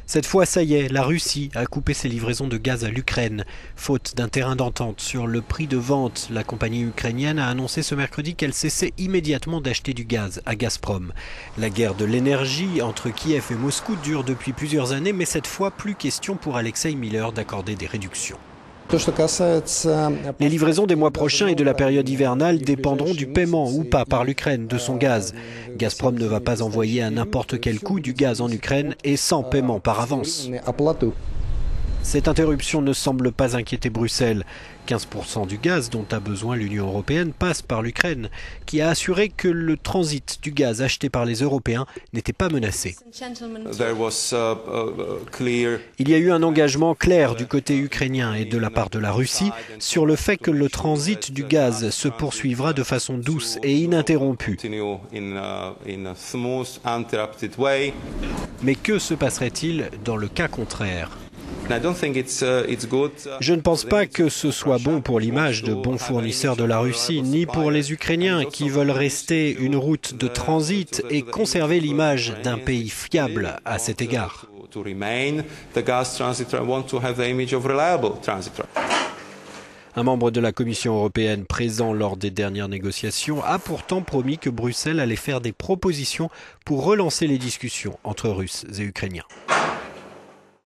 Cette fois, ça y est, la Russie a coupé ses livraisons de gaz à l'Ukraine. Faute d'un terrain d'entente sur le prix de vente, la compagnie ukrainienne a annoncé ce mercredi qu'elle cessait immédiatement d'acheter du gaz à Gazprom. La guerre de l'énergie entre Kiev et Moscou dure depuis plusieurs années, mais cette fois, plus question pour Alexei Miller d'accorder des réductions. Les livraisons des mois prochains et de la période hivernale dépendront du paiement ou pas par l'Ukraine de son gaz. Gazprom ne va pas envoyer à n'importe quel coût du gaz en Ukraine et sans paiement par avance. Cette interruption ne semble pas inquiéter Bruxelles. 15% du gaz dont a besoin l'Union européenne passe par l'Ukraine, qui a assuré que le transit du gaz acheté par les Européens n'était pas menacé. Il y a eu un engagement clair du côté ukrainien et de la part de la Russie sur le fait que le transit du gaz se poursuivra de façon douce et ininterrompue. Mais que se passerait-il dans le cas contraire ? Je ne pense pas que ce soit bon pour l'image de bons fournisseurs de la Russie, ni pour les Ukrainiens qui veulent rester une route de transit et conserver l'image d'un pays fiable à cet égard. Un membre de la Commission européenne présent lors des dernières négociations a pourtant promis que Bruxelles allait faire des propositions pour relancer les discussions entre Russes et Ukrainiens.